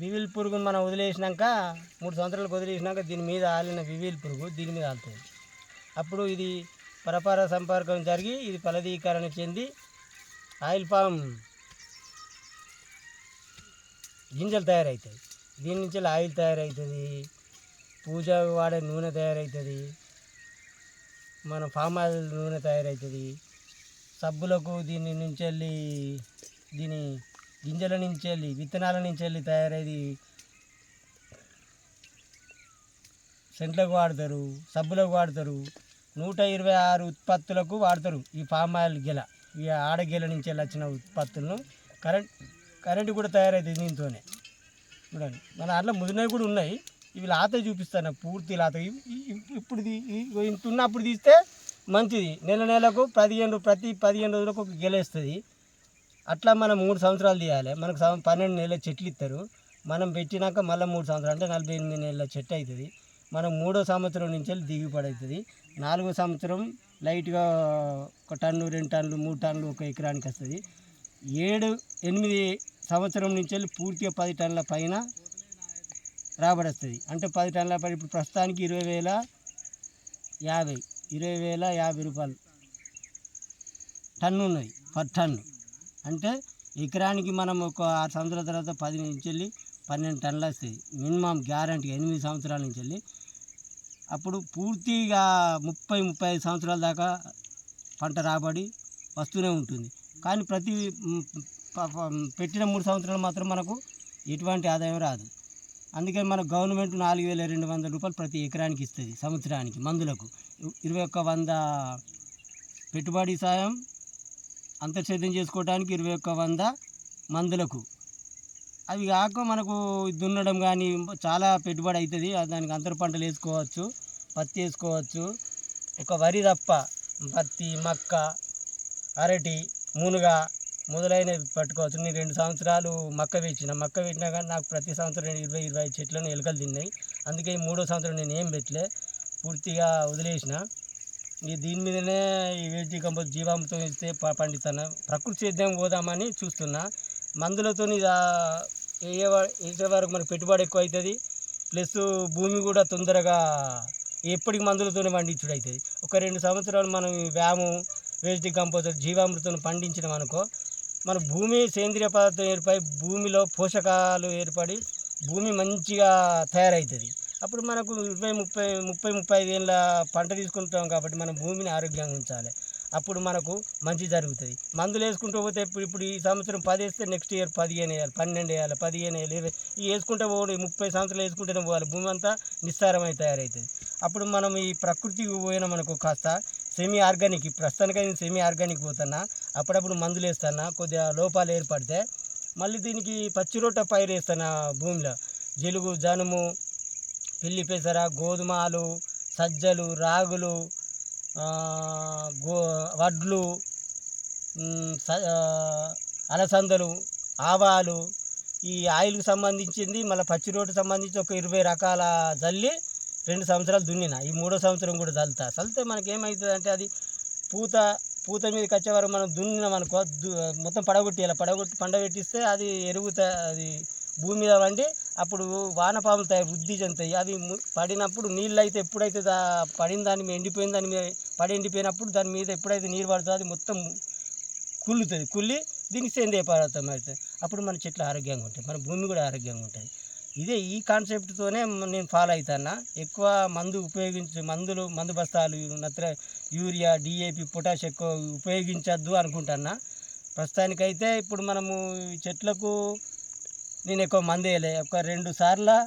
Weevil పురుగును మనం వదిలేసినాక 3 సంవత్సరాలకు వదిలేసినాక దీని మీద ఆలిన వివిల్ పురుగు దీని మీద ఆలుతుంది. అప్పుడు ఇది పరపర సంపర్కం జరిగి ఇది ఫలదీకరణ చెంది ఆయిల్ పామ్ గింజలు తయారవుతాయి. దీని నుంచి ఆయిల్ తయారవుతుంది, పూజ వాడే నూనె తయారవుతుంది, మన పామ్ ఆయిల్ నూనె తయారవుతుంది. సబ్బులకు దీని నుంచి వెళ్ళి దీని గింజల నుంచి వెళ్ళి విత్తనాల నుంచి వెళ్ళి తయారయ్యి సెంట్లకు వాడతారు, సబ్బులకు వాడతారు. 126 ఉత్పత్తులకు వాడతారు ఈ పామ్ ఆయిల్ గెల. ఈ ఆడగెల నుంచి వెళ్ళి వచ్చిన ఉత్పత్తులను కరెంటు కూడా తయారవుతుంది దీంతోనే. చూడండి, మన దాంట్లో ముదిరినవి కూడా ఉన్నాయి. ఇవి లాత చూపిస్తాను, పూర్తి లాత. ఇప్పుడు ఇంత ఉన్నప్పుడు తీస్తే మంచిది. నెలకు ప్రతి 15 రోజులకు ఒక గెలేస్తుంది. అట్లా మనం 3 సంవత్సరాలు తీయాలి. మనకు 12 నెలల చెట్లు ఇస్తారు. మనం పెట్టినాక మళ్ళీ 3 సంవత్సరాలు అంటే 48 నెలల చెట్టు అవుతుంది. మనం 3వ సంవత్సరం నుంచి వెళ్ళి దిగుబడి అవుతుంది. 4వ సంవత్సరం లైట్గా 1 టన్ను 2 టన్నులు 3 టన్నులు ఒక ఎకరానికి వస్తుంది. 7-8 సంవత్సరం నుంచి వెళ్ళి పూర్తిగా 10 టన్నుల పైన రాబడి వస్తుంది. అంటే 10 టన్నుల పైన ఇప్పుడు ప్రస్తుతానికి 20,050 రూపాయలు టన్ను ఉన్నది పర్ టన్ను. అంటే ఎకరానికి మనం ఒక 6 సంవత్సరాల తర్వాత 10 నుంచి వెళ్ళి 12 టన్నులు వస్తుంది మినిమం గ్యారంటీగా 8 సంవత్సరాల నుంచి వెళ్ళి. అప్పుడు పూర్తిగా 30-35 సంవత్సరాల దాకా పంట రాబడి వస్తూనే ఉంటుంది. కానీ ప్రతి పెట్టిన 3 సంవత్సరాలు మాత్రం మనకు ఎటువంటి ఆదాయం రాదు. అందుకని మన గవర్నమెంట్ 4,200 రూపాయలు ప్రతి ఎకరానికి ఇస్తుంది సంవత్సరానికి. మందులకు 2100 పెట్టుబడి సాయం, అంతర్సేద్యం చేసుకోవడానికి 2100 మందులకు. అవి కాక మనకు దున్నడం కానీ చాలా పెట్టుబడి అవుతుంది. దానికి అంతర పంటలు వేసుకోవచ్చు, పత్తి వేసుకోవచ్చు. ఒక వరి తప్ప పత్తి, మక్క, అరటి, మునగ మొదలైనవి పట్టుకోవచ్చు. నేను 2 సంవత్సరాలు మక్క పెట్టినా కానీ నాకు ప్రతి సంవత్సరం 20-25 చెట్లను ఎలుకలు తిన్నాయి. అందుకే 3వ సంవత్సరం నేను ఏం పెట్టలే, పూర్తిగా వదిలేసిన. దీని మీదనే ఈ వేస్ట్ కంపోస్ట్ జీవామృతం ఇస్తే పండిస్తాను. ప్రకృతి సేద్యం పోదామని చూస్తున్నా. మందులతో వేసే వరకు మనకు పెట్టుబడి ఎక్కువ అవుతుంది. ప్లస్ భూమి కూడా తొందరగా ఎప్పటికి మందులతోనే పండించుడు అవుతుంది. ఒక 2 సంవత్సరాలు మనం వ్యాము వేస్ట్ కంపోస్ట్ జీవామృతం పండించినాం అనుకో, మన భూమి సేంద్రియ పదార్థం ఏర్పడి భూమిలో పోషకాలు ఏర్పడి భూమి మంచిగా తయారవుతుంది. అప్పుడు మనకు 20-30-35 ఏళ్ళ పంట తీసుకుంటాం కాబట్టి మన భూమిని ఆరోగ్యంగా ఉంచాలి. అప్పుడు మనకు మంచి జరుగుతుంది. మందులు వేసుకుంటూ పోతే ఇప్పుడు ఈ సంవత్సరం 10 వేస్తే నెక్స్ట్ ఇయర్ 15 వేయాలి, 12 వేయాలి, 15 వేయాలి, 20 ఈ వేసుకుంటే పోవాలి. 30 సంవత్సరాలు వేసుకుంటూనే పోవాలి. భూమి అంతా నిస్సారమై తయారవుతుంది. అప్పుడు మనం ఈ ప్రకృతికి పోయినా మనకు కాస్త సెమీ ఆర్గానిక్, ప్రస్తుతానికైనా సెమీ ఆర్గానిక్ పోతున్నా. అప్పుడప్పుడు మందులు వేస్తున్నా. కొద్దిగా లోపాలు ఏర్పడితే మళ్ళీ దీనికి పచ్చి రొట్ట పైరు వేస్తున్నా. భూమిలో జలుగు, జనుము, పిల్లి పెసర, గోధుమలు, సజ్జలు, రాగులు, వడ్లు, అలసందలు, ఆవాలు, ఈ ఆయిల్కి సంబంధించింది మళ్ళీ పచ్చి రోడ్డు సంబంధించి ఒక 20 రకాల జల్లి 2 సంవత్సరాలు దున్నిన. ఈ 3వ సంవత్సరం కూడా చల్లితే మనకేమవుతుంది అంటే అది పూత మీదకి వచ్చేవారు మనం దున్నినాం అనుకో, మొత్తం పడగొట్టి పండబెట్టిస్తే అది అది భూమి మీద వండి అప్పుడు వానపాములు వృద్ధి చెందుతాయి. అవి పడినప్పుడు నీళ్ళు అయితే ఎప్పుడైతే పడిన దాని మీద ఎండిపోయిన దాని మీద ఎండిపోయినప్పుడు దాని మీద ఎప్పుడైతే నీరు పడుతుందో అది మొత్తం కుళ్ళి దీనికి సేంద్రియ పదార్థం అవుతుంది. అప్పుడు మన చెట్లు ఆరోగ్యంగా ఉంటాయి, మన భూమి కూడా ఆరోగ్యంగా ఉంటుంది. ఈ కాన్సెప్ట్తోనే నేను ఫాలో అవుతాను. ఎక్కువ మందు బస్తాలు యూరియా, DAP, పొటాష్ ఎక్కువ ఉపయోగించద్దు అనుకుంటున్నా. ప్రస్తుతానికైతే ఇప్పుడు మనము చెట్లకు నేను ఎక్కువ మందు వేయలే. ఒక 2 సార్లు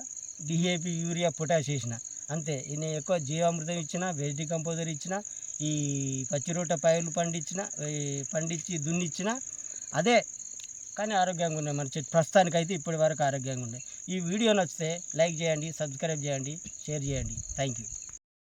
DAP, యూరియా, పొటాష్ వేసిన అంతే. నేను ఎక్కువ జీవామృతం ఇచ్చిన, వేస్ట్ కంపోజర్ ఇచ్చిన, ఈ పచ్చిరొట్ట పైర్లు పండించి దున్నిచ్చిన. అదే కానీ ఆరోగ్యంగా ఉన్నాయి మన చెట్టు. ప్రస్తుతానికైతే ఇప్పటి వరకు ఆరోగ్యంగా ఉన్నాయి. ఈ వీడియో నచ్చితే లైక్ చేయండి, సబ్స్క్రైబ్ చేయండి, షేర్ చేయండి. Thank you.